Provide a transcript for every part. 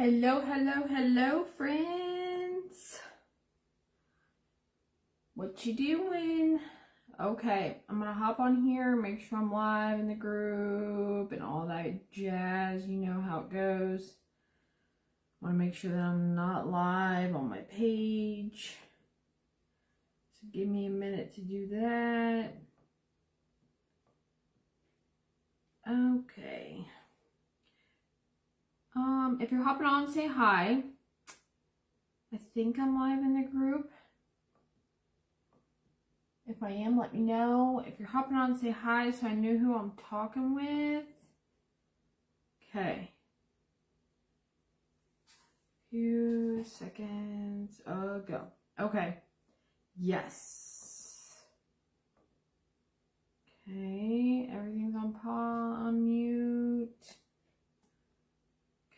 Hello, hello, hello, friends. What you doing? Okay, I'm gonna hop on here, make sure I'm live in the group and all that jazz. You know how it goes. I want to make sure that I'm not live on my page. So give me a minute to do that. Okay. If you're hopping on, say hi. I think I'm live in the group. If I am, let me know. If you're hopping on, say hi so I know who I'm talking with. Okay. Few seconds ago. Okay. Yes. Okay. Everything's on mute.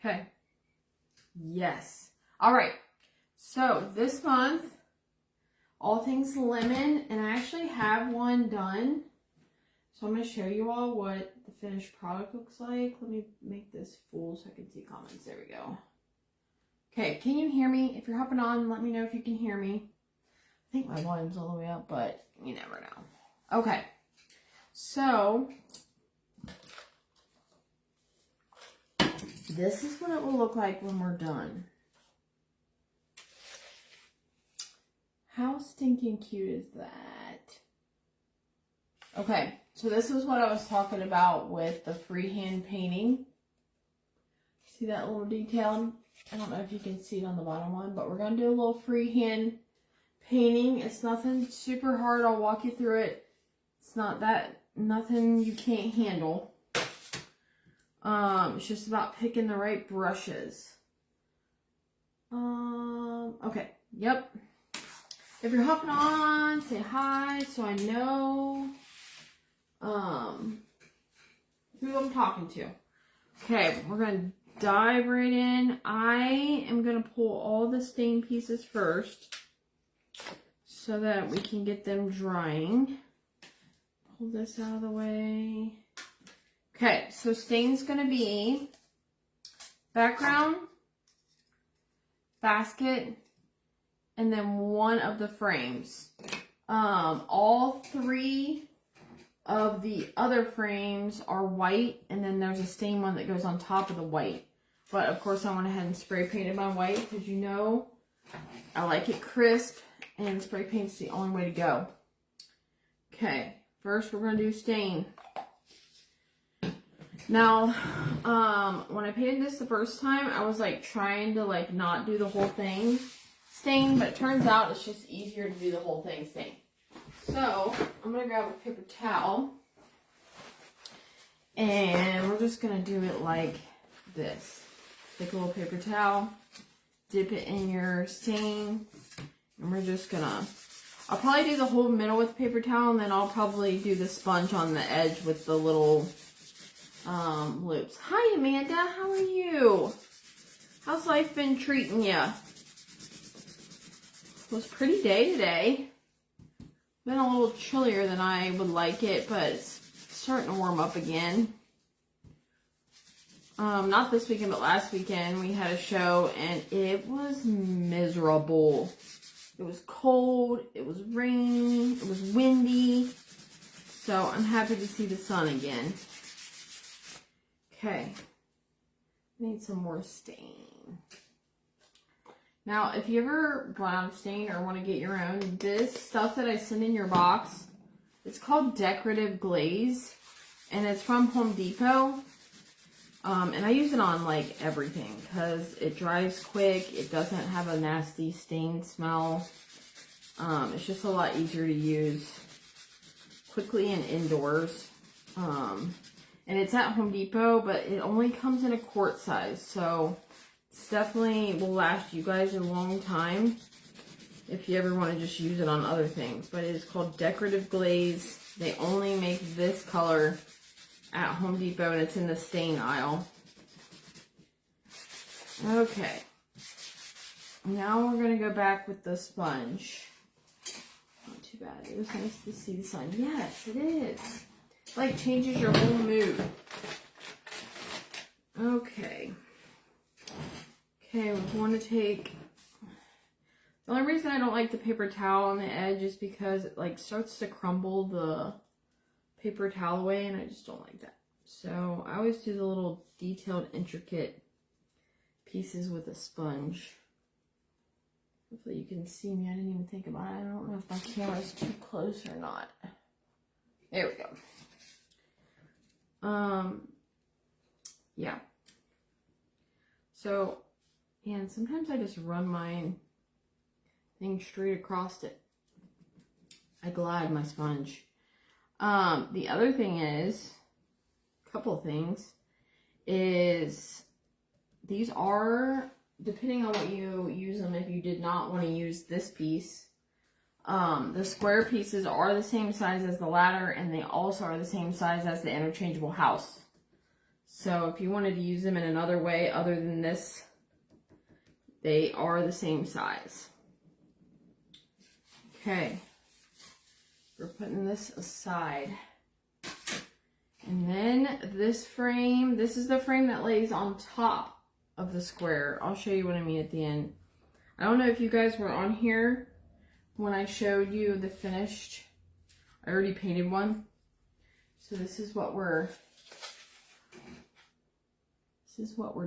Okay. Yes. All right. So this month, all things lemon, and I actually have one done. So I'm going to show you all what the finished product looks like. Let me make this full so I can see comments. There we go. Okay, can you hear me? If you're hopping on, let me know if you can hear me. I think my volume's all the way up, but you never know. Okay, so this is what it will look like when we're done. How stinking cute is that? Okay, so this is what I was talking about with the freehand painting. See that little detail? I don't know if you can see it on the bottom one, but we're going to do a little freehand painting. It's nothing super hard. I'll walk you through it. It's not that, nothing you can't handle. It's just about picking the right brushes. Okay, yep. If you're hopping on, say hi so I know who I'm talking to. Okay, we're going to dive right in. I am going to pull all the stain pieces first so that we can get them drying. Pull this out of the way. Okay, so stain's going to be background, basket, and then one of the frames. All three of the other frames are white, and then there's a stain one that goes on top of the white. But of course I went ahead and spray painted my white because you know I like it crisp, and spray paint's the only way to go. Okay, first we're going to do stain. Now, when I painted this the first time, I was like trying to like not do the whole thing stain, but it turns out it's just easier to do the whole thing stain. So, I'm going to grab a paper towel, and we're just going to do it like this. Take a little paper towel, dip it in your stain, and we're just going to, I'll probably do the whole middle with paper towel, and then I'll probably do the sponge on the edge with the little loops. Hi, Amanda. How are you? How's life been treating you? It was a pretty day today. Been a little chillier than I would like it, but it's starting to warm up again. Not this weekend, but last weekend we had a show and it was miserable. It was cold, it was rainy, it was windy. So I'm happy to see the sun again. Okay, need some more stain. Now, if you ever run out of stain or want to get your own, this stuff that I send in your box, it's called Decorative Glaze, and it's from Home Depot. And I use it on like everything because it dries quick. It doesn't have a nasty stain smell. It's just a lot easier to use quickly and indoors. And it's at Home Depot, but it only comes in a quart size, so it's definitely will last you guys a long time if you ever want to just use it on other things. But it is called Decorative Glaze. They only make this color at Home Depot, and it's in the stain aisle. Okay. Now we're going to go back with the sponge. Not too bad. It was nice to see the sun. Yes, it is. It like changes your whole mood. Okay. Okay, we want to take, the only reason I don't like the paper towel on the edge is because it like starts to crumble the paper towel away, and I just don't like that. So I always do the little detailed, intricate pieces with a sponge. Hopefully you can see me. I didn't even think about it. I don't know if my camera's too close or not. There we go. Yeah. So, and sometimes I just run my thing straight across it. I glide my sponge. The other thing is, a couple things, is these are, depending on what you use them, if you did not want to use this piece, the square pieces are the same size as the ladder, and they also are the same size as the interchangeable house. So if you wanted to use them in another way other than this, they are the same size. Okay, we're putting this aside. And then this frame, this is the frame that lays on top of the square. I'll show you what I mean at the end. I don't know if you guys were on here when I showed you the finished. I already painted one. So this is what we're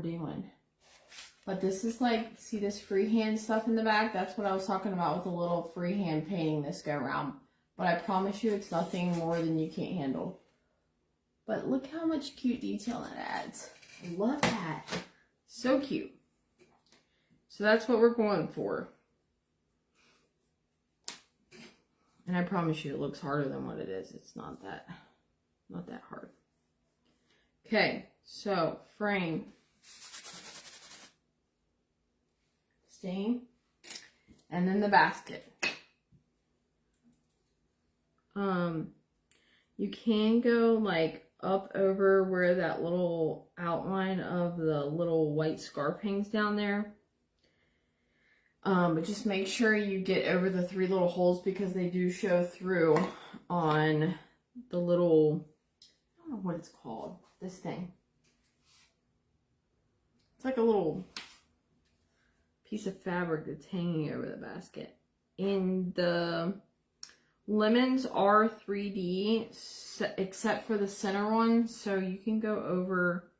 doing. But this is like, see this freehand stuff in the back? That's what I was talking about with the little freehand painting this go around. But I promise you it's nothing more than you can't handle. But look how much cute detail that adds. I love that. So cute. So that's what we're going for. And I promise you it looks harder than what it is. It's not that hard. Okay, so frame. Stain. And then the basket. You can go like up over where that little outline of the little white scarf hangs down there. But just make sure you get over the 3 little holes because they do show through on the little, I don't know what it's called, this thing. It's like a little piece of fabric that's hanging over the basket. And the lemons are 3D except for the center one, so you can go over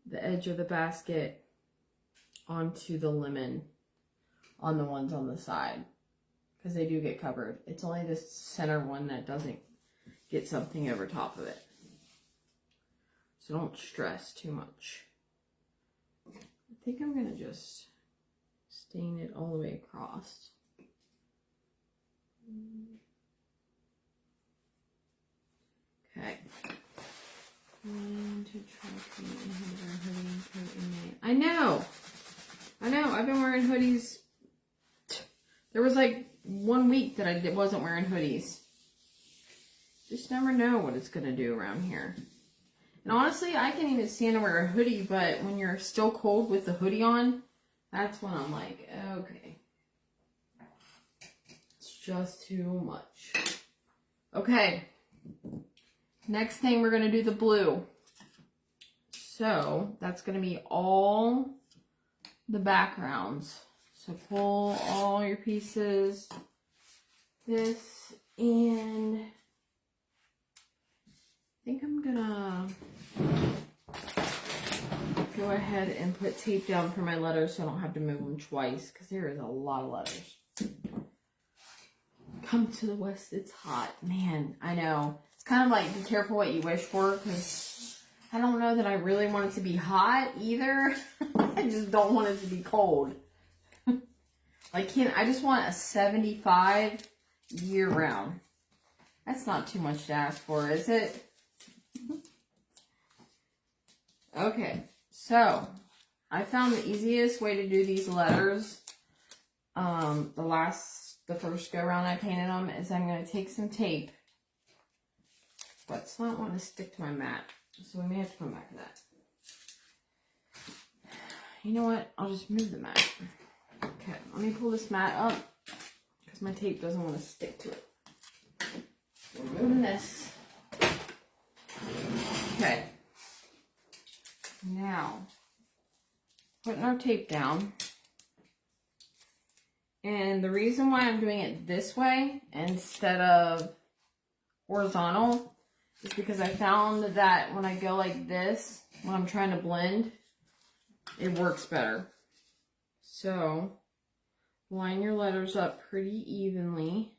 the edge of the basket onto the lemon on the ones on the side because they do get covered. It's only this center one that doesn't get something over top of it. So don't stress too much. I think I'm going to just stain it all the way across. Okay. And to try to have our hoodie coat in May. I know. I've been wearing hoodies. There was like 1 week that I wasn't wearing hoodies. Just never know what it's going to do around here. And honestly, I can even stand to wear a hoodie, but when you're still cold with the hoodie on, that's when I'm like, okay. It's just too much. Okay. Next thing, we're going to do the blue. So, that's going to be all the backgrounds. So, pull all your pieces. This, and I think I'm going to go ahead and put tape down for my letters so I don't have to move them twice because there is a lot of letters. Come to the west, it's hot. Man, I know. It's kind of like be careful what you wish for because I don't know that I really want it to be hot either. I just don't want it to be cold. Like, I just want a 75 year round. That's not too much to ask for, is it? Okay, so I found the easiest way to do these letters, the first go around I painted them, is I'm going to take some tape, but it's not want to stick to my mat, so we may have to come back to that. You know what? I'll just move the mat. Okay, let me pull this mat up because my tape doesn't want to stick to it. We're moving this. Okay. Now, putting our tape down. And the reason why I'm doing it this way instead of horizontal is because I found that when I go like this, when I'm trying to blend, it works better. So line your letters up pretty evenly,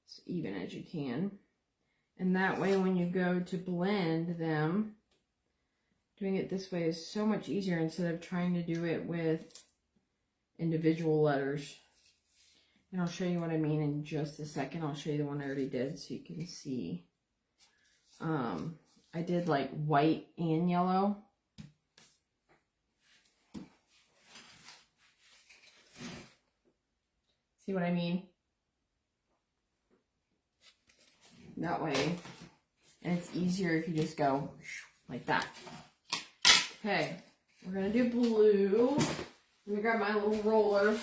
as even as you can. And that way when you go to blend them, doing it this way is so much easier instead of trying to do it with individual letters. And I'll show you what I mean in just a second. I'll show you the one I already did so you can see. I did like white and yellow. See what I mean? That way. And it's easier if you just go like that. Okay, we're gonna do blue. Let me grab my little roller.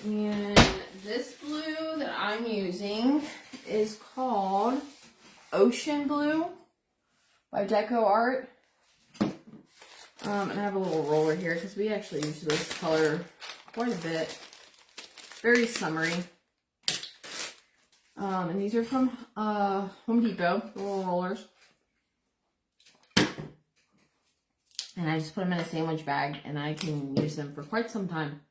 And this blue that I'm using is called Ocean Blue by Deco Art. And I have a little roller here because we actually use this color quite a bit. Very summery. And these are from Home Depot, the little rollers. And I just put them in a sandwich bag and I can use them for quite some time.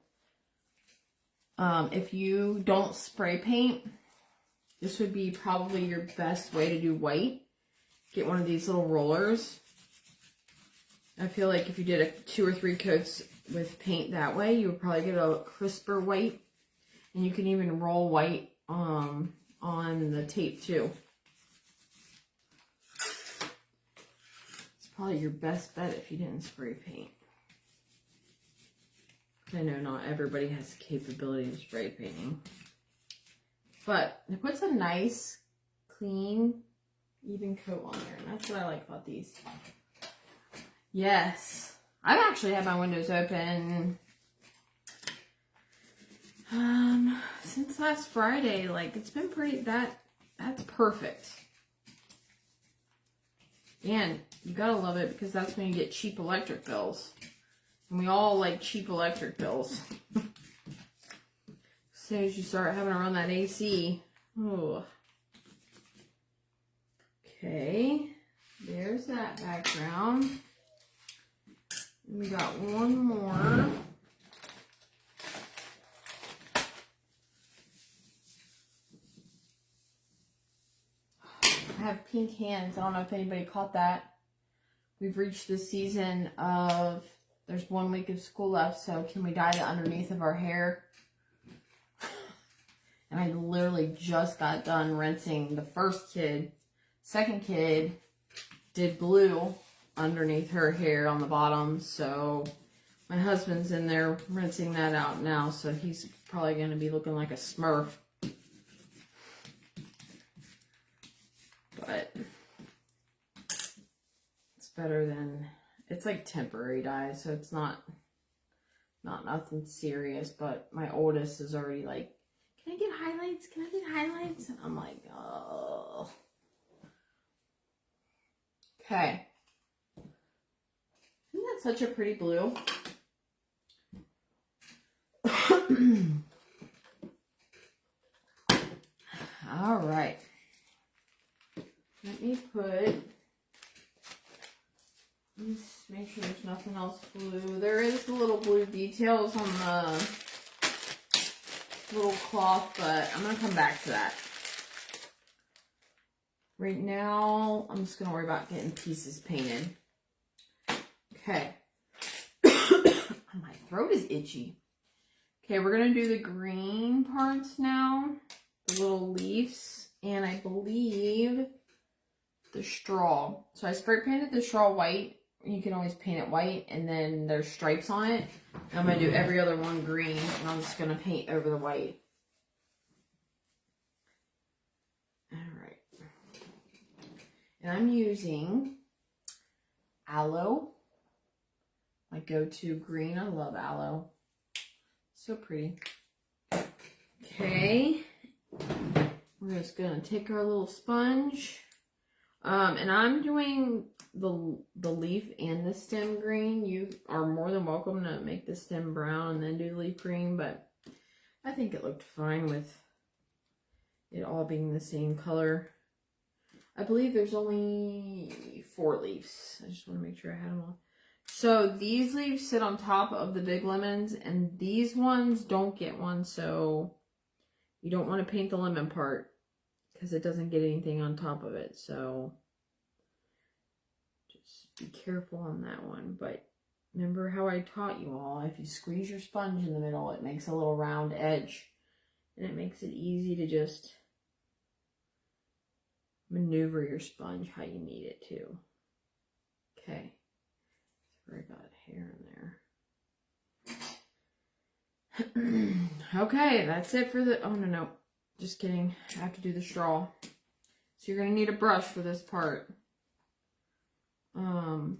If you don't spray paint, this would be probably your best way to do white. Get one of these little rollers. I feel like if you did 2 or 3 coats with paint that way, you would probably get a crisper white. And you can even roll white on the tape too. It's probably your best bet if you didn't spray paint. I know not everybody has the capability of spray painting. But it puts a nice, clean, even coat on there. And that's what I like about these. Yes. I've actually had my windows open since last Friday. Like, it's been pretty, that's perfect. And you gotta love it because that's when you get cheap electric bills. And we all like cheap electric bills. As soon as you start having to run that AC. Oh. Okay. There's that background. And we got one more. I have pink hands. I don't know if anybody caught that. We've reached the season of, there's 1 week of school left, so can we dye the underneath of our hair? And I literally just got done rinsing the first kid. Second kid did blue underneath her hair on the bottom, so my husband's in there rinsing that out now, so he's probably going to be looking like a Smurf. But it's better than, it's like temporary dye, so it's not nothing serious. But my oldest is already like, can I get highlights? Can I get highlights? And I'm like, oh. Okay. Isn't that such a pretty blue? All right. Let me put, let's make sure there's nothing else blue. There is the little blue details on the little cloth, but I'm going to come back to that. Right now, I'm just going to worry about getting pieces painted. Okay. My throat is itchy. Okay, we're going to do the green parts now. The little leaves. And I believe the straw. So I spray painted the straw white. You can always paint it white. And then there's stripes on it. And I'm going to do every other one green. And I'm just going to paint over the white. Alright. And I'm using aloe. My go-to green. I love aloe. So pretty. Okay. We're just going to take our little sponge. And I'm doing the leaf and the stem green. You are more than welcome to make the stem brown and then do the leaf green, but I think it looked fine with it all being the same color. I believe there's only 4 leaves. I just want to make sure I had them all. So these leaves sit on top of the big lemons, and these ones don't get one, so you don't want to paint the lemon part because it doesn't get anything on top of it. So just be careful on that one. But remember how I taught you all, if you squeeze your sponge in the middle, it makes a little round edge, and it makes it easy to just maneuver your sponge how you need it to. Okay. I got hair in there. Okay, that's it for the, oh no, just kidding. I have to do the straw. So you're going to need a brush for this part. Let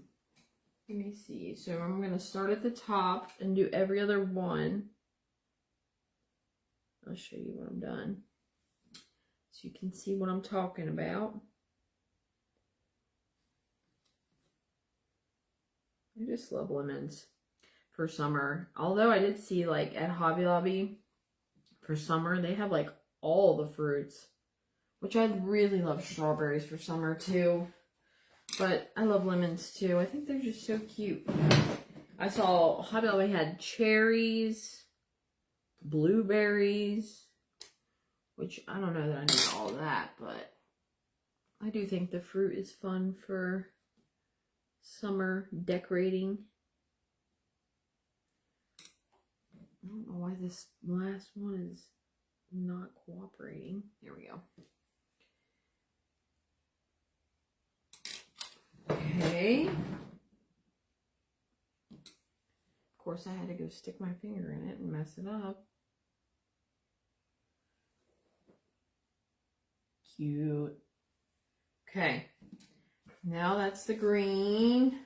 me see. So I'm going to start at the top and do every other one. I'll show you when I'm done, so you can see what I'm talking about. I just love lemons for summer. Although I did see, like, at Hobby Lobby for summer, they have like all the fruits, which I really love strawberries for summer too. But I love lemons too. I think they're just so cute. I saw Hobby Lobby had cherries, blueberries, which I don't know that I need all that, but I do think the fruit is fun for summer decorating. I don't know why this last one is not cooperating. There we go. Okay. Of course, I had to go stick my finger in it and mess it up. Cute. Okay. Now that's the green.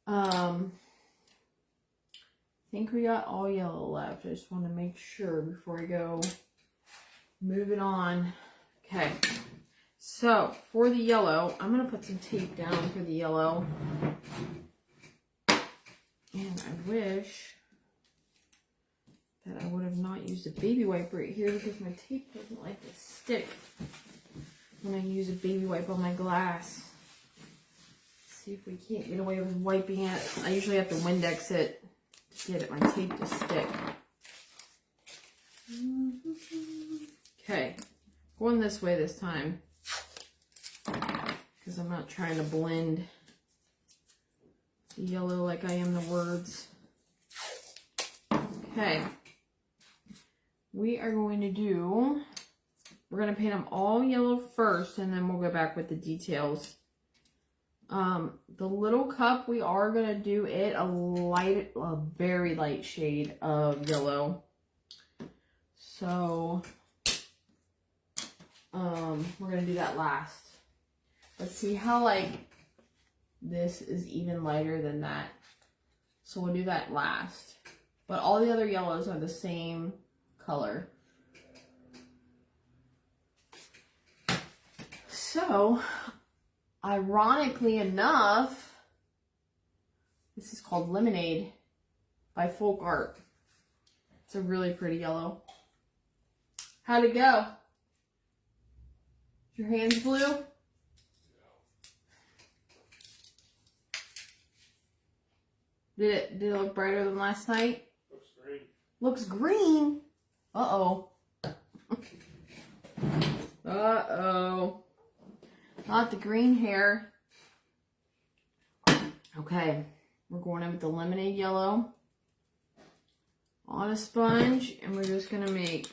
I think we got all yellow left. I just want to make sure before I go moving on. Okay. So for the yellow, I'm going to put some tape down for the yellow. And I wish that I would have not used a baby wipe right here because my tape doesn't like to stick when I use a baby wipe on my glass. Let's see if we can't get away with wiping it. I usually have to Windex it to get my tape to stick. Okay, going this way this time because I'm not trying to blend the yellow like I am the words. Okay, we are going to do, we're going to paint them all yellow first, and then we'll go back with the details. The little cup, we are going to do it a very light shade of yellow. So, we're going to do that last. Let's see how, like, this is even lighter than that. So we'll do that last. But all the other yellows are the same color. So, ironically enough, this is called Lemonade by Folk Art. It's a really pretty yellow. How'd it go? Your hands blue? Did it look brighter than last night? Looks green. Looks green? Uh-oh. Uh-oh. Not the green hair. Okay. We're going in with the lemonade yellow on a sponge, and we're just going to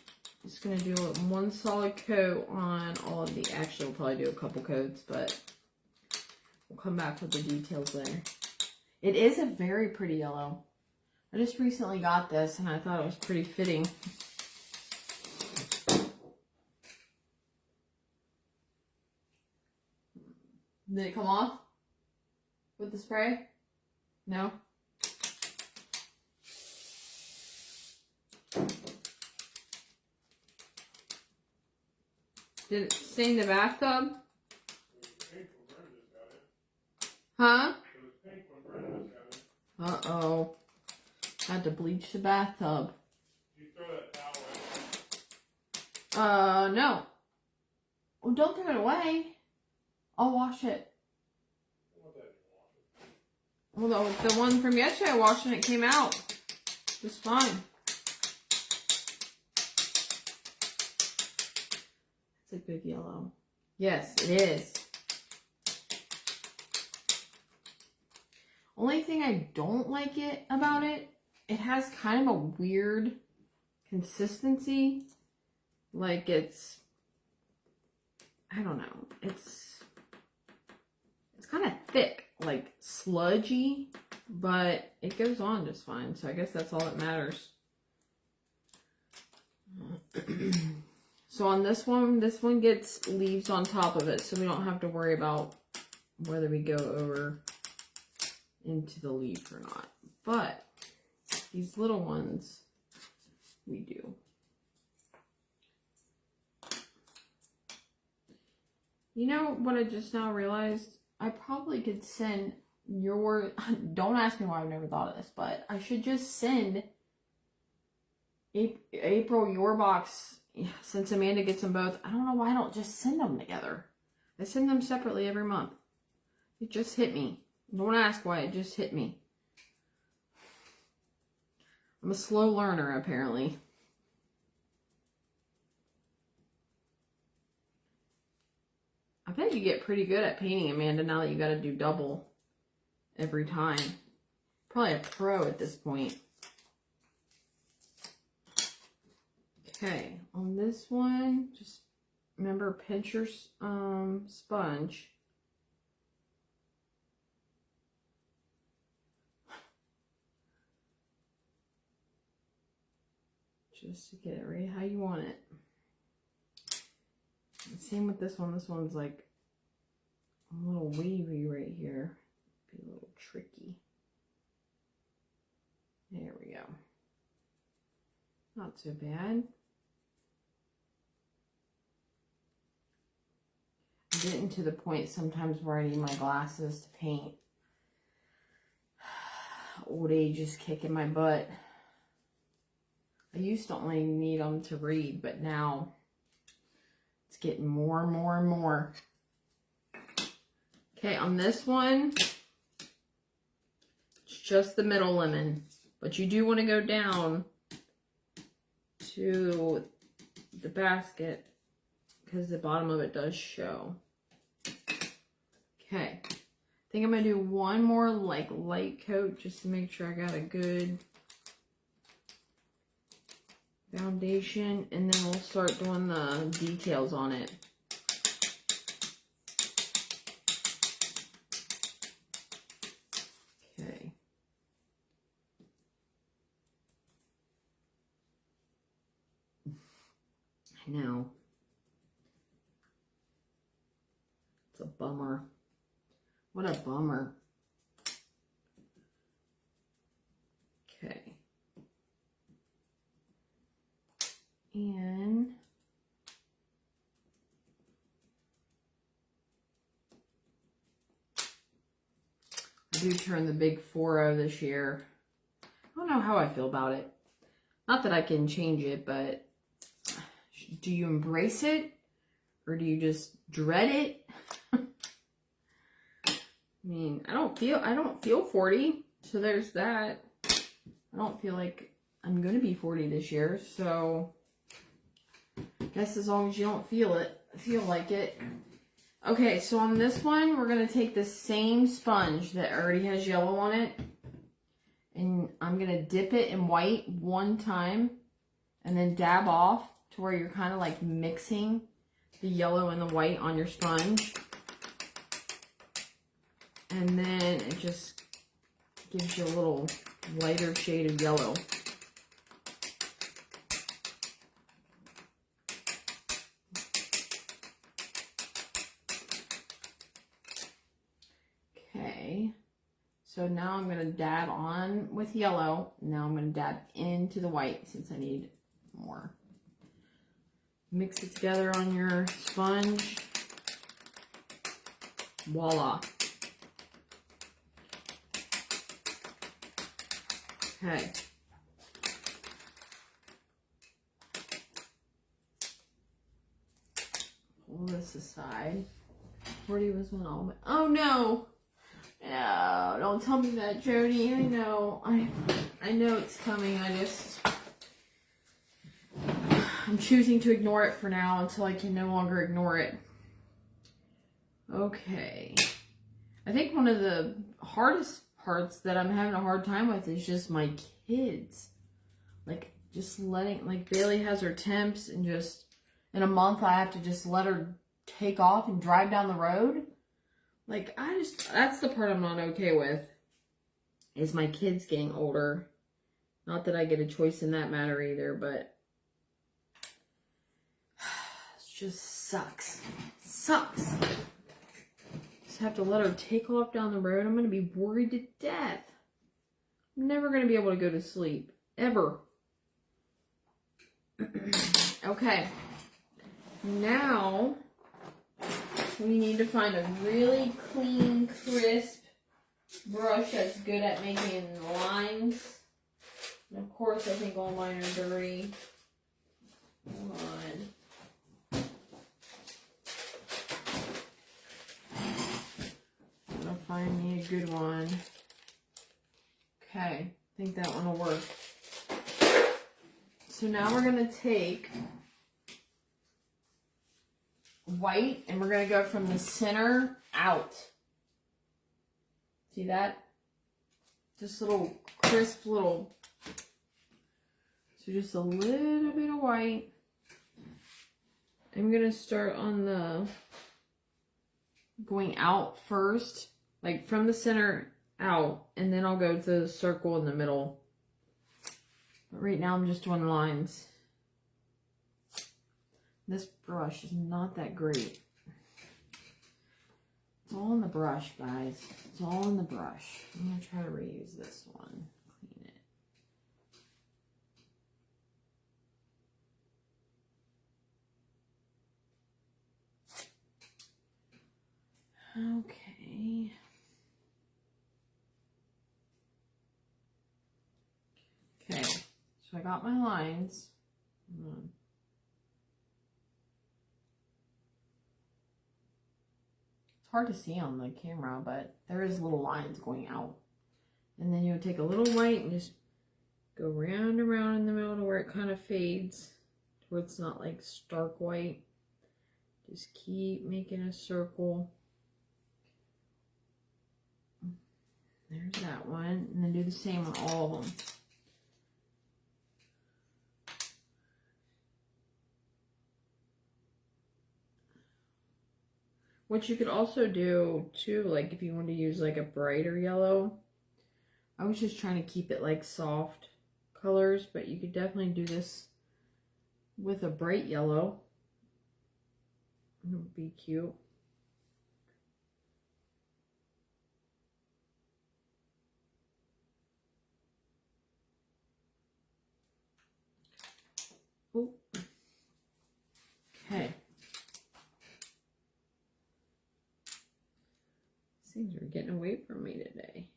do one solid coat on all of the, actually we'll probably do a couple coats, but we'll come back with the details later. It is a very pretty yellow. I just recently got this and I thought it was pretty fitting. Did it come off with the spray? No? Did it stain the bathtub? Huh? Uh-oh. Had to bleach the bathtub. Did you throw that towel away? No. Well, don't throw it away. I'll wash it. Well, the one from yesterday I washed and it came out just fine. It's a good yellow. Yes, it is. Only thing I don't like about it, it has kind of a weird consistency. Like it's, I don't know, it's kind of thick, like sludgy, but it goes on just fine. So I guess that's all that matters. So on this one gets leaves on top of it, so we don't have to worry about whether we go over into the leaf or not. But these little ones, we do. You know what I just now realized? I probably could send don't ask me why I've never thought of this, but I should just send April your box, since Amanda gets them both. I don't know why I don't just send them together. I send them separately every month. It just hit me. Don't ask why, it just hit me. I'm a slow learner, apparently. I bet you get pretty good at painting, Amanda, now that you got to do double every time. Probably a pro at this point. Okay, on this one, just remember, pinch your sponge. Just to get it right how you want it. And same with this one. This one's like a little wavy right here. Be a little tricky. There we go. Not so bad. I'm getting to the point sometimes where I need my glasses to paint. Old age is kicking my butt. I used to only need them to read, but now it's getting more and more and more. Okay, on this one, it's just the middle lemon. But you do want to go down to the basket because the bottom of it does show. Okay, I think I'm going to do one more like light coat just to make sure I got a good foundation, and then we'll start doing the details on it. Okay. I know. It's a bummer. What a bummer. Okay. And I do turn the big 4-0 this year. I don't know how I feel about it. Not that I can change it, but do you embrace it or do you just dread it? I mean, I don't feel 40, so there's that. I don't feel like I'm gonna be 40 this year, so I guess as long as you don't feel like it. Okay, so on this one, we're gonna take the same sponge that already has yellow on it, and I'm gonna dip it in white one time, and then dab off to where you're kind of like mixing the yellow and the white on your sponge. And then it just gives you a little lighter shade of yellow. Okay, so now I'm going to dab on with yellow. Now I'm going to dab into the white since I need more. Mix it together on your sponge. Voila. Okay. Pull this aside. 40 was when all my... Oh no! No, don't tell me that, Jody. I know. I know it's coming. I'm choosing to ignore it for now until I can no longer ignore it. Okay. I think one of the hardest parts that I'm having a hard time with is just my kids. Like, just letting, like, Bailey has her temps, and just, in a month, I have to just let her take off and drive down the road. Like, that's the part I'm not okay with, is my kids getting older. Not that I get a choice in that matter either, but it just sucks. Sucks. Just have to let her take off down the road. I'm going to be worried to death. I'm never going to be able to go to sleep. Ever. Okay. Now, we need to find a really clean, crisp brush that's good at making lines. And of course, I think all mine are dirty. Hold on. I'm gonna find me a good one. Okay, I think that one will work. So now we're gonna take white, and we're going to go from the center out. See that? Just little crisp little. So just a little bit of white. I'm going to start on the going out first, like from the center out, and then I'll go to the circle in the middle. But right now I'm just doing lines. This brush is not that great. It's all in the brush, guys. It's all in the brush. I'm going to try to reuse this one. Clean it. Okay. Okay. So I got my lines. Hard to see on the camera, but there is little lines going out. And then you would take a little white and just go round and round in the middle to where it kind of fades, to where it's not like stark white. Just keep making a circle. There's that one. And then do the same on all of them. What you could also do too, like if you want to use like a brighter yellow, I was just trying to keep it like soft colors, but you could definitely do this with a bright yellow. It would be cute. Ooh. Okay. Things are getting away from me today.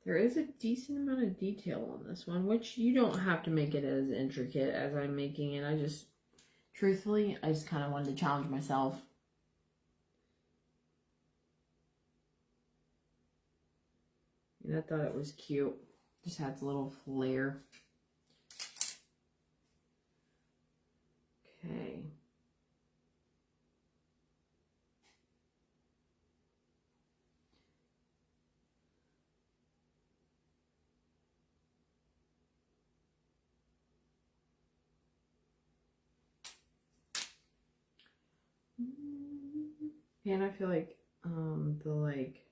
There is a decent amount of detail on this one, which you don't have to make it as intricate as I'm making it. Truthfully, I just kind of wanted to challenge myself. And I thought it was cute. Just adds a little flair. Okay. And I feel like the like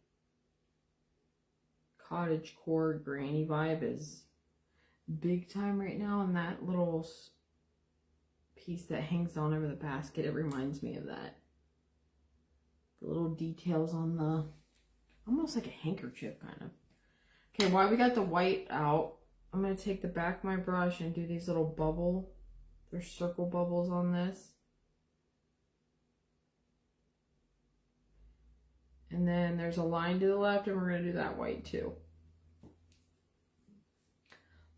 cottage core granny vibe is big time right now, and that little piece that hangs on over the basket, it reminds me of that. The little details on the, almost like a handkerchief kind of. Okay, while we got the white out, I'm going to take the back of my brush and do these little there's circle bubbles on this. And then there's a line to the left, and we're going to do that white too.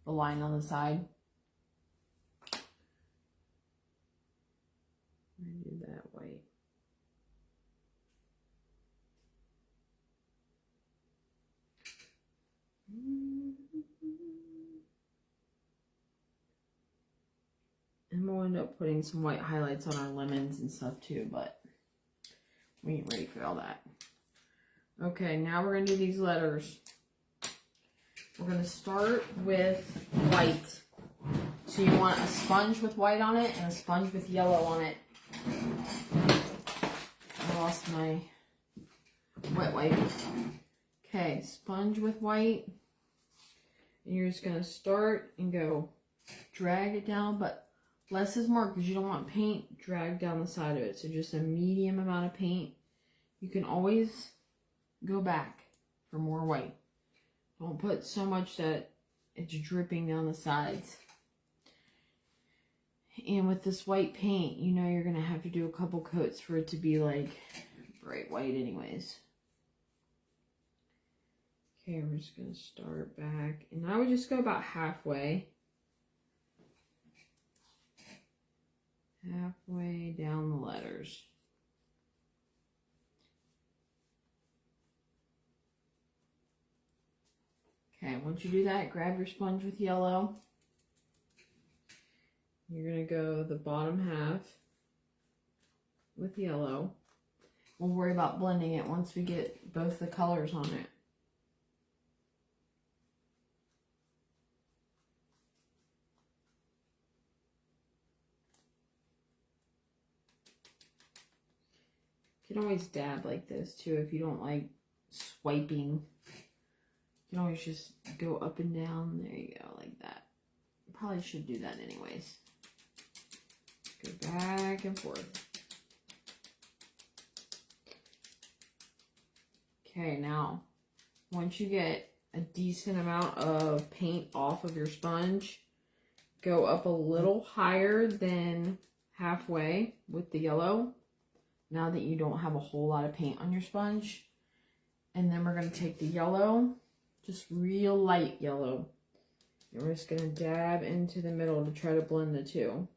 The line on the side. We're going to do that white. And we'll end up putting some white highlights on our lemons and stuff too, but we ain't ready for all that. Okay, now we're going to do these letters. We're going to start with white. So you want a sponge with white on it and a sponge with yellow on it. I lost my wet wipe. Okay, sponge with white. And you're just going to start and go drag it down, but less is more because you don't want paint dragged down the side of it. So just a medium amount of paint. You can always go back for more white. Don't put so much that it's dripping down the sides. And with this white paint, you know you're going to have to do a couple coats for it to be like bright white anyways. Okay, we're just going to start back. And I would just go about halfway. Halfway down the letters. Okay, once you do that, grab your sponge with yellow. You're going to go the bottom half with yellow. We'll worry about blending it once we get both the colors on it. You can always dab like this too if you don't like swiping. You can always just go up and down. There you go, like that. Probably should do that anyways. Go back and forth. Okay, now, once you get a decent amount of paint off of your sponge, go up a little higher than halfway with the yellow. Now that you don't have a whole lot of paint on your sponge. And then we're going to take the yellow, just real light yellow. And we're just going to dab into the middle to try to blend the two.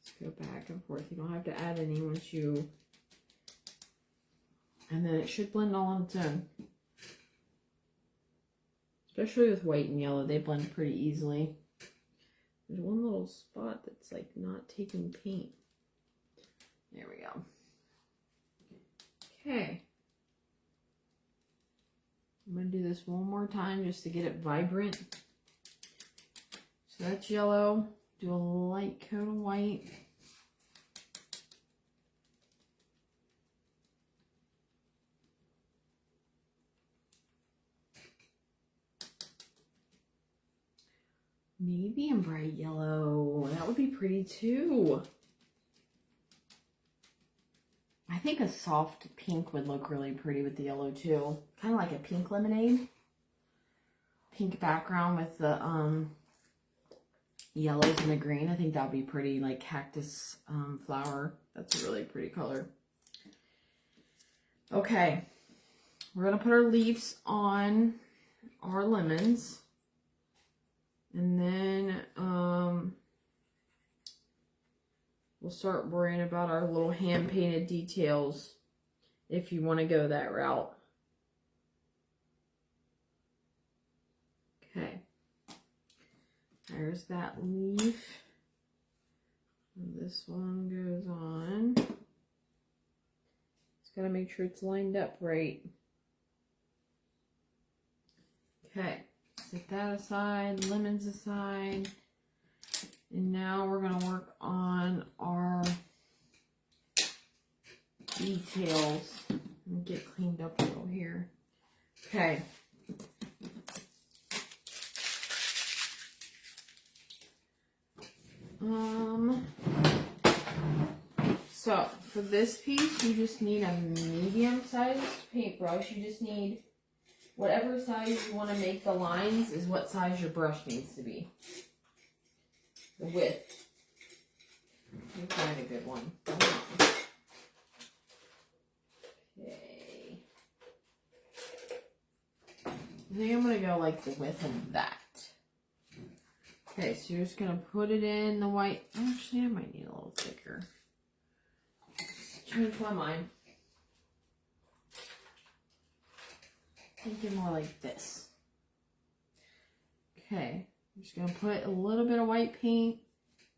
Let's go back and forth. You don't have to add any once you... And then it should blend all on its own. Especially with white and yellow, they blend pretty easily. There's one little spot that's like not taking paint. There we go. Okay. I'm going to do this one more time just to get it vibrant. So that's yellow. Do a light coat of white. Maybe in bright yellow. That would be pretty too. I think a soft pink would look really pretty with the yellow too. Kind of like a pink lemonade. Pink background with the yellows and the green. I think that would be pretty, like cactus flower. That's a really pretty color. Okay. We're going to put our leaves on our lemons. And then we'll start worrying about our little hand-painted details if you want to go that route. Okay. There's that leaf. And this one goes on. Just got to make sure it's lined up right. Okay. Set that aside, lemons aside, and now we're going to work on our details. Let me get cleaned up a little here. Okay. So for this piece, you just need a medium-sized paintbrush. You just need whatever size you want to make the lines is what size your brush needs to be. The width. find a good one. Okay. I think I'm going to go like the width of that. Okay, so you're just going to put it in the white. Actually, I might need a little thicker. Change my mind. Thinking more like this. Okay, I'm just going to put a little bit of white paint.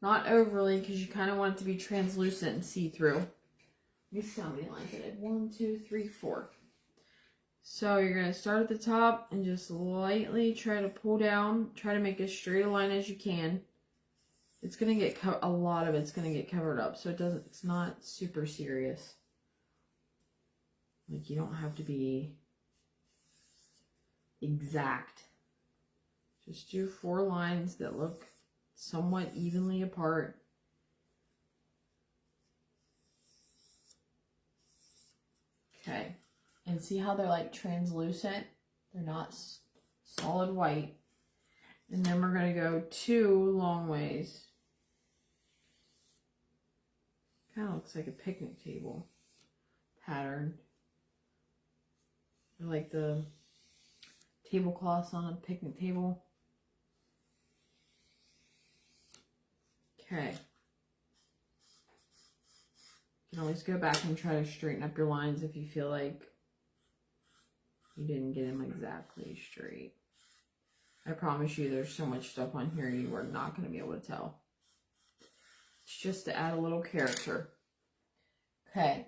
Not overly, because you kind of want it to be translucent and see-through. Let me see how many lines I did. 1, 2, 3, 4. So you're going to start at the top and just lightly try to pull down. Try to make as straight a line as you can. It's going to get a lot of it's going to get covered up, so it's not super serious. Like, you don't have to be exact. Just do 4 lines that look somewhat evenly apart. Okay. And see how they're like translucent? They're not solid white. And then we're going to go 2 long ways. Kind of looks like a picnic table pattern. I like the tablecloths on a picnic table. Okay. You can always go back and try to straighten up your lines if you feel like you didn't get them exactly straight. I promise you there's so much stuff on here you are not going to be able to tell. It's just to add a little character. Okay,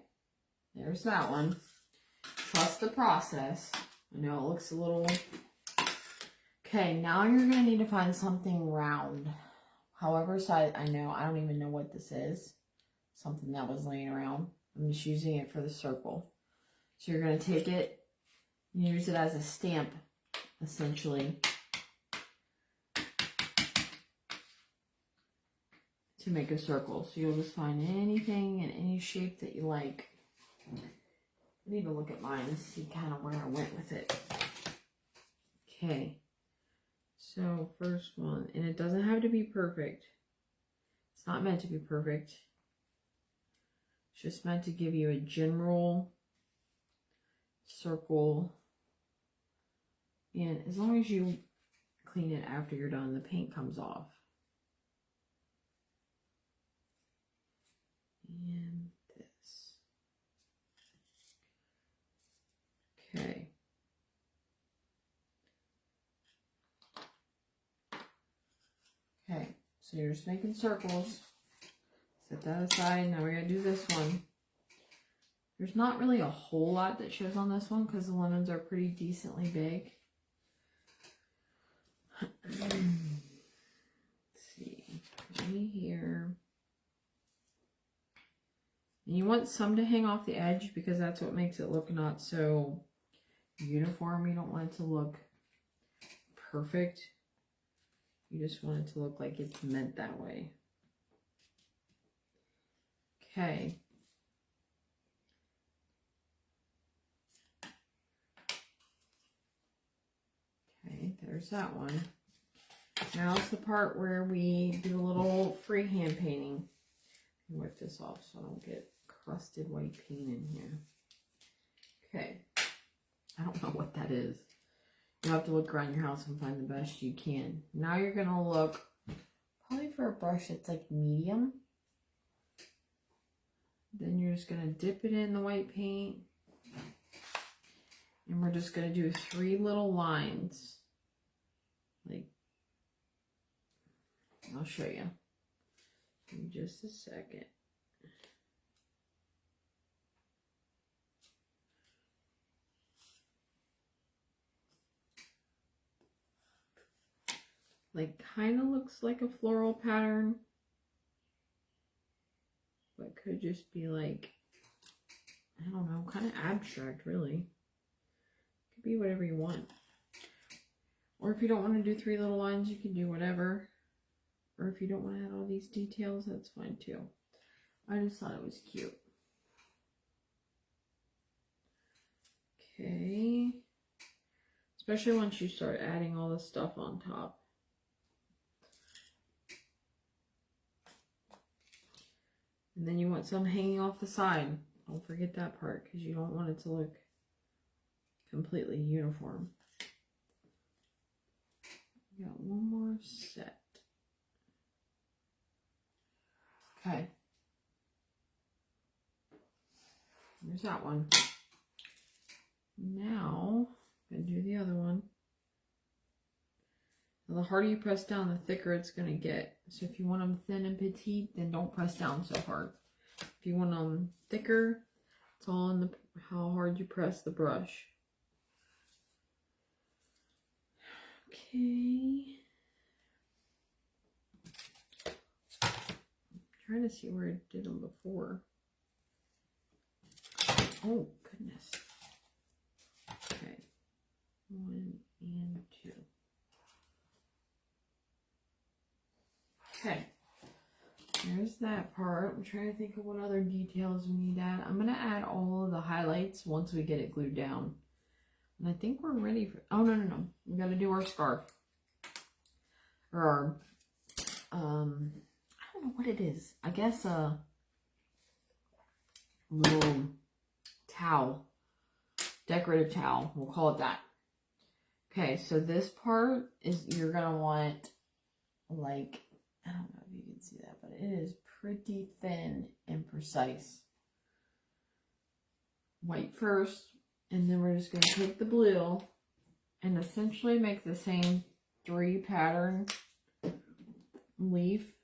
there's that one. Trust the process. I know it looks a little... Okay, now you're going to need to find something round. However size, I don't even know what this is. Something that was laying around. I'm just using it for the circle. So you're going to take it and use it as a stamp, essentially, to make a circle. So you'll just find anything in any shape that you like. I need to look at mine and see kind of where I went with it. Okay. So first one, and it doesn't have to be perfect. It's not meant to be perfect. It's just meant to give you a general circle. And as long as you clean it after you're done, the paint comes off. And this. Okay. Okay, so you're just making circles. Set that aside. Now we're going to do this one. There's not really a whole lot that shows on this one because the lemons are pretty decently big. Let's see. There's here. And you want some to hang off the edge because that's what makes it look not so uniform. You don't want it to look perfect. You just want it to look like it's meant that way. Okay. Okay, there's that one. Now it's the part where we do a little freehand painting. Wipe this off so I don't get crusted white paint in here. Okay. I don't know what that is. You'll have to look around your house and find the best you can. Now you're going to look probably for a brush that's like medium. Then you're just going to dip it in the white paint. And we're just going to do 3 little lines. Like, I'll show you in just a second. Like, kind of looks like a floral pattern, but could just be like, I don't know, kind of abstract, really. Could be whatever you want. Or if you don't want to do 3 little lines, you can do whatever. Or if you don't want to add all these details, that's fine too. I just thought it was cute. Okay. Especially once you start adding all this stuff on top. And then you want some hanging off the side. Don't forget that part because you don't want it to look completely uniform. We got one more set. Okay. There's that one. Now, I'm going to do the other one. Now, the harder you press down, the thicker it's going to get. So if you want them thin and petite, then don't press down so hard. If you want them thicker, it's all in how hard you press the brush. Okay. I'm trying to see where I did them before. Oh, goodness. Okay. 1 and 2. Okay. There's that part. I'm trying to think of what other details we need to add. I'm going to add all of the highlights once we get it glued down. And I think we're ready for... Oh, no. We got to do our scarf. Or our... I don't know what it is. I guess a little towel. Decorative towel. We'll call it that. Okay, so this part is... You're going to want, like... I don't know if you can see that, but it is pretty thin and precise. White first, and then we're just going to take the blue and essentially make the same 3 pattern leaf,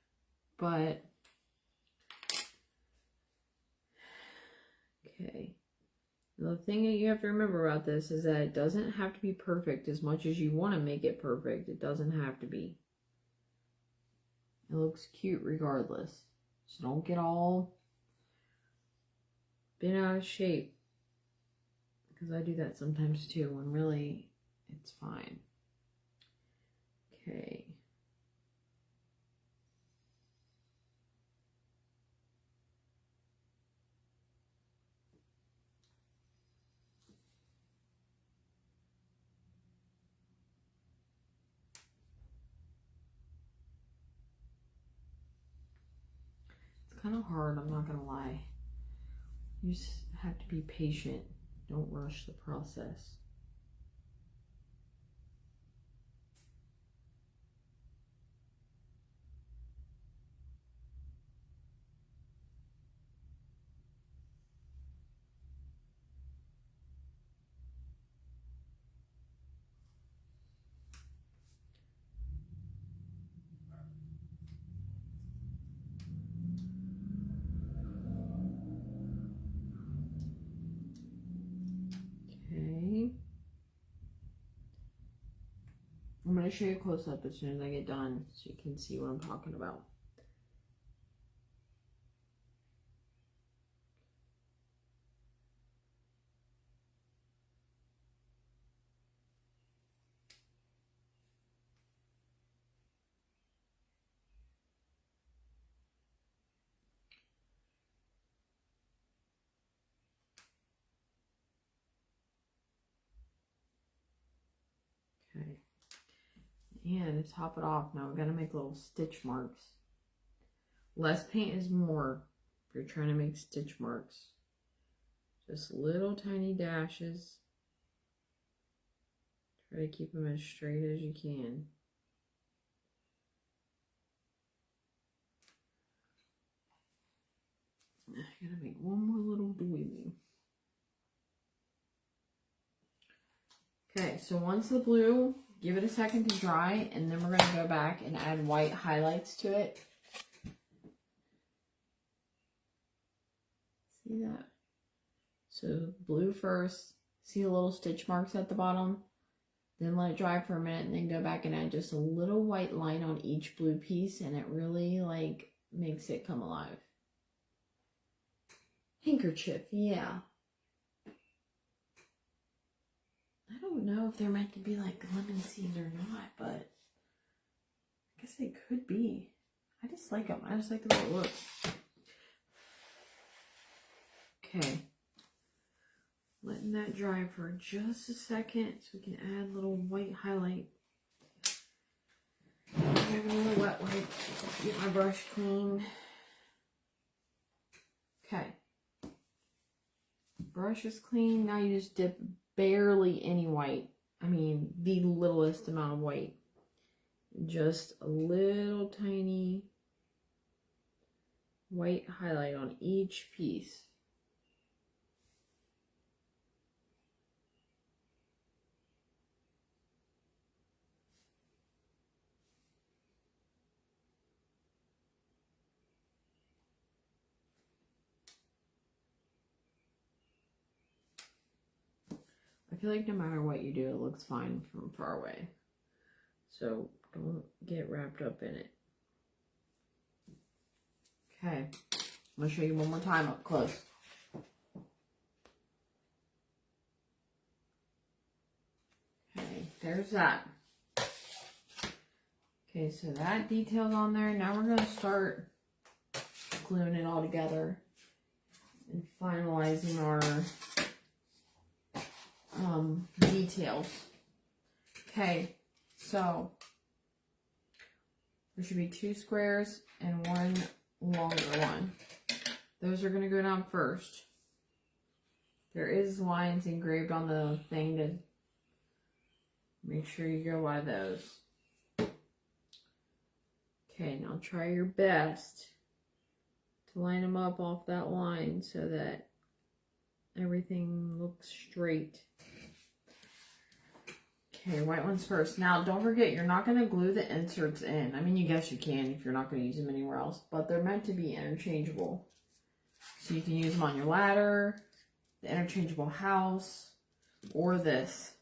but okay. The thing that you have to remember about this is that it doesn't have to be perfect as much as you want to make it perfect. It doesn't have to be. It looks cute regardless. So don't get all bent out of shape. Because I do that sometimes too, when really it's fine. Okay. Kind of hard, I'm not gonna lie. You just have to be patient. Don't rush the process. I'm going to show you a close-up as soon as I get done so you can see what I'm talking about. Okay. And to top it off, now we're going to make little stitch marks. Less paint is more if you're trying to make stitch marks. Just little tiny dashes. Try to keep them as straight as you can. I gotta make one more little doily. Okay, so once the blue, give it a second to dry, and then we're going to go back and add white highlights to it. See that? So blue first, see the little stitch marks at the bottom, then let it dry for a minute, and then go back and add just a little white line on each blue piece, and it really like makes it come alive. Handkerchief, yeah. I don't know if they're meant to be like lemon seeds or not, but I guess they could be. I just like them. I just like the way it looks. Okay. Letting that dry for just a second so we can add a little white highlight. I have a little wet wipe. Get my brush clean. Okay. Brush is clean. Now you just dip barely any white. I mean, the littlest amount of white. Just a little tiny white highlight on each piece. I feel like no matter what you do, it looks fine from far away. So don't get wrapped up in it. Okay, I'm going to show you one more time up close. Okay, there's that. Okay, so that detail's on there. Now we're going to start gluing it all together and finalizing our details. Okay, so there should be 2 squares and 1 longer one. Those are going to go down first. There is lines engraved on the thing to make sure you go by those. Okay, now try your best to line them up off that line so that everything looks straight. Okay, white ones first. Now, don't forget, you're not going to glue the inserts in. I mean, you guess you can if you're not going to use them anywhere else, but they're meant to be interchangeable. So you can use them on your ladder, the interchangeable house, or this.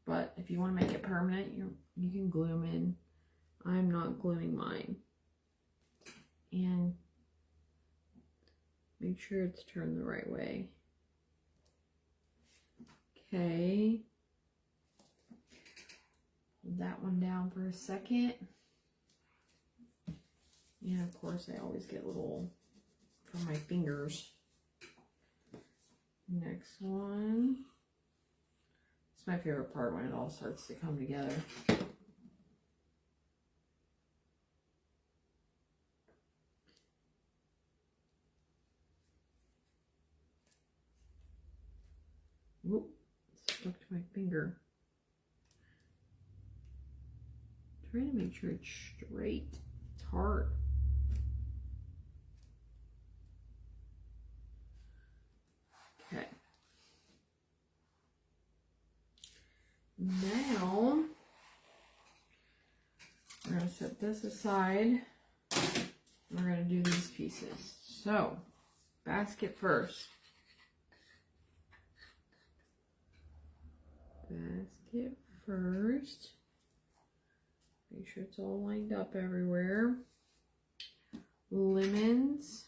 But if you want to make it permanent, you can glue them in. I'm not gluing mine. And make sure it's turned the right way. Okay. Hold that one down for a second. And of course, I always get little from my fingers. Next one. It's my favorite part when it all starts to come together. Whoop, stuck to my finger. Trying to make sure it's straight. It's hard. Okay. Now, we're going to set this aside. We're going to do these pieces. So, basket first. Basket first. Make sure it's all lined up everywhere. Lemons.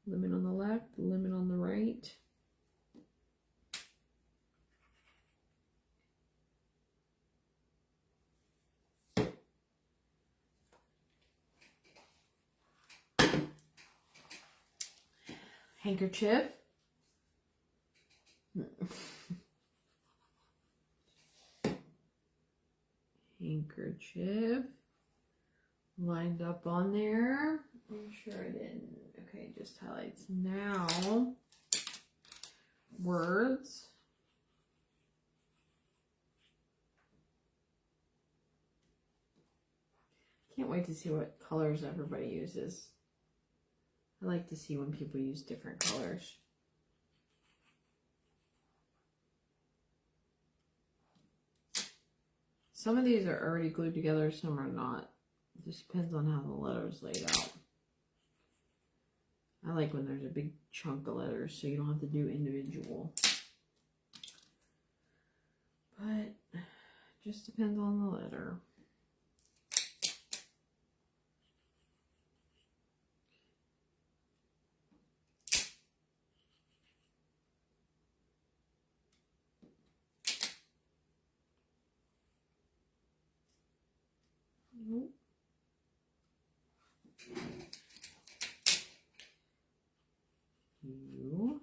Lemon on the left, lemon on the right. Handkerchief. Handkerchief. Lined up on there. I'm sure I didn't. Okay, just highlights. Now, words. Can't wait to see what colors everybody uses. I like to see when people use different colors. Some of these are already glued together, some are not. It just depends on how the letter's laid out. I like when there's a big chunk of letters so you don't have to do individual. But it just depends on the letter. Nope. You.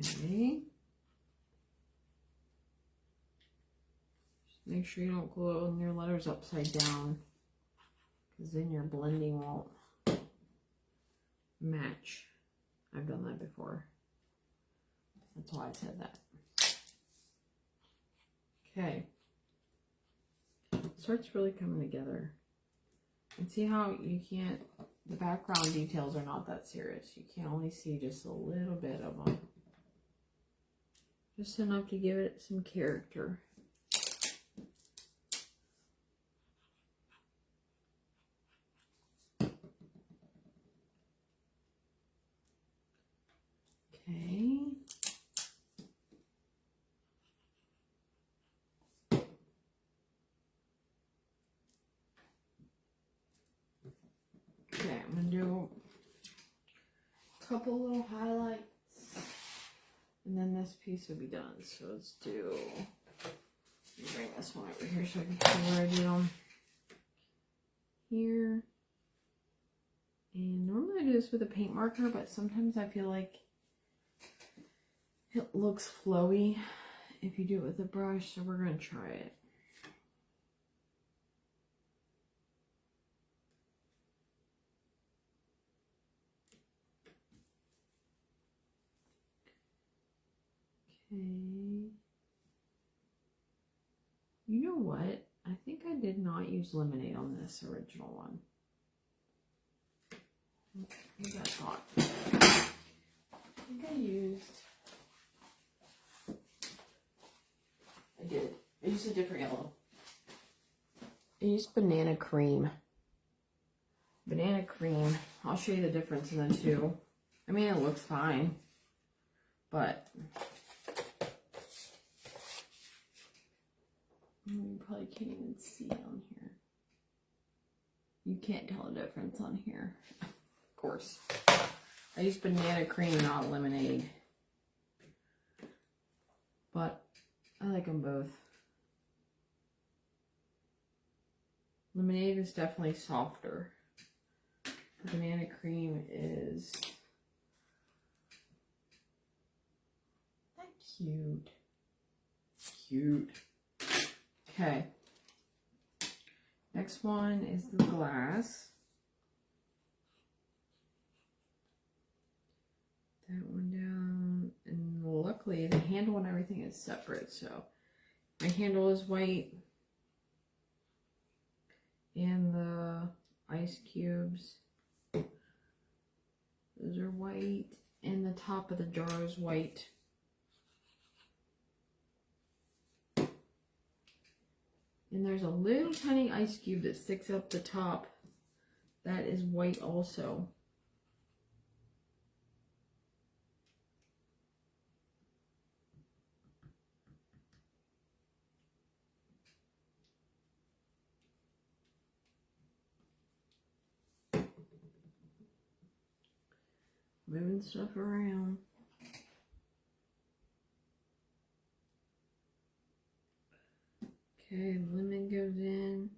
Okay. Just make sure you don't glue your letters upside down, because then your blending won't match. I've done that before. That's why I said that. Okay. Starts really coming together. And see how you can't, the background details are not that serious. You can only see just a little bit of them. Just enough to give it some character. Okay. Okay, I'm going to do a couple little highlights. And then this piece will be done. So let's do, let me bring this one over here so I can see where I do them. Here. And normally I do this with a paint marker, but sometimes I feel like it looks flowy if you do it with a brush, so we're going to try it. Okay. You know what? I think I did not use lemonade on this original one. What I thought. I think I used. I did. I used a different yellow. I used banana cream. Banana cream. I'll show you the difference in the two. I mean, it looks fine, but you probably can't even see it on here. You can't tell the difference on here. Of course. I used banana cream, not lemonade. But I like them both. Lemonade is definitely softer. Banana cream is that cute. Cute. Okay. Next one is the glass. That one down. And luckily the handle and everything is separate. So my handle is white. And the ice cubes, those are white. And the top of the jar is white. And there's a little tiny ice cube that sticks up the top. That is white also. Moving stuff around. Okay, lemon goes in.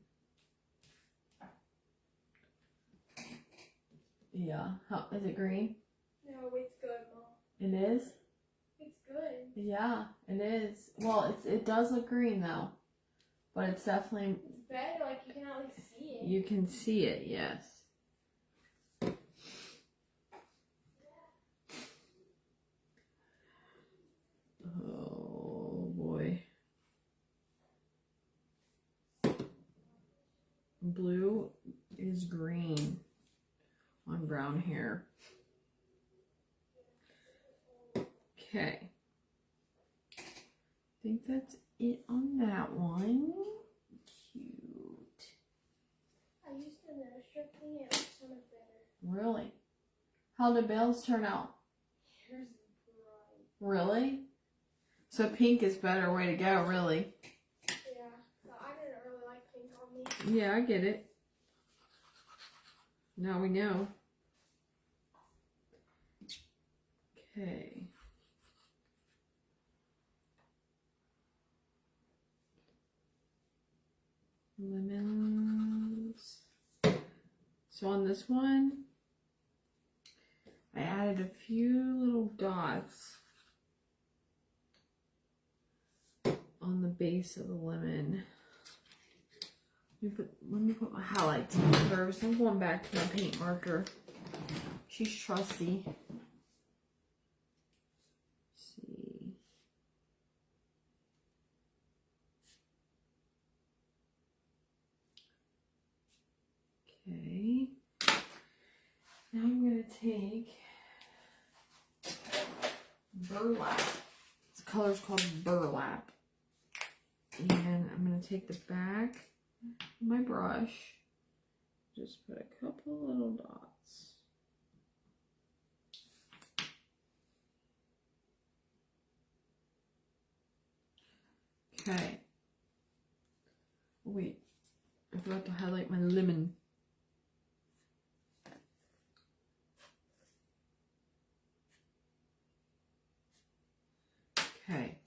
Yeah. How is it green? No, it's good, Mom. It is? It's good. Yeah, it is. Well, it does look green though. But it's definitely, It's better, like you can at least see it. you can see it, yes. Oh boy. Blue is green on brown hair. Okay. I think that's it on that one. Cute. I used the nose strip thing and it sounded better. Really? How did Belle's turn out? Here's bright. Really? So pink is better way to go, really. Yeah, but I didn't really like pink on me. Yeah, I get it. Now we know. Okay. Lemons. So on this one, I added a few little dots base of the lemon. Let me put my highlights on first. I'm going back to my paint marker. She's trusty. Let's see. Okay. Now I'm going to take burlap. This color's called burlap. And I'm going to take the back of my brush. Just put a couple little dots. Okay. Wait. I forgot to highlight my lemon. Okay.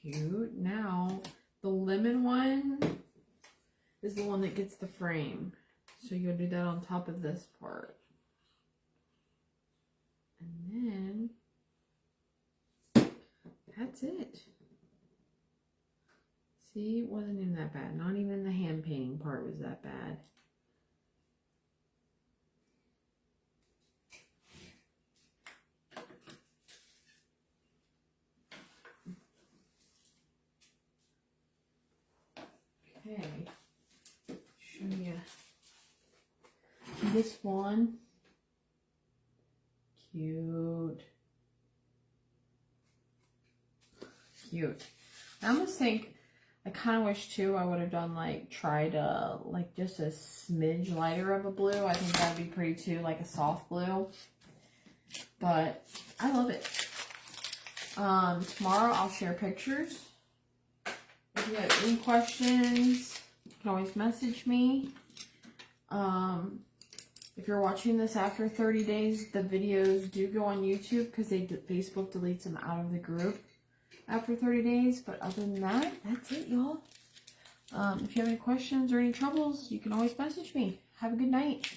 Cute. Now, the lemon one is the one that gets the frame. So you'll do that on top of this part. And then, that's it. See, it wasn't even that bad. Not even the hand painting part was that bad. Okay, show you this one. Cute. Cute. I almost think, I kind of wish too I would have done tried like just a smidge lighter of a blue. I think that would be pretty too, like a soft blue. But I love it. Tomorrow I'll share pictures. If you have any questions, you can always message me. If you're watching this after 30 days, the videos do go on YouTube because Facebook deletes them out of the group after 30 days. But other than that, that's it, y'all. If you have any questions or any troubles, you can always message me. Have a good night.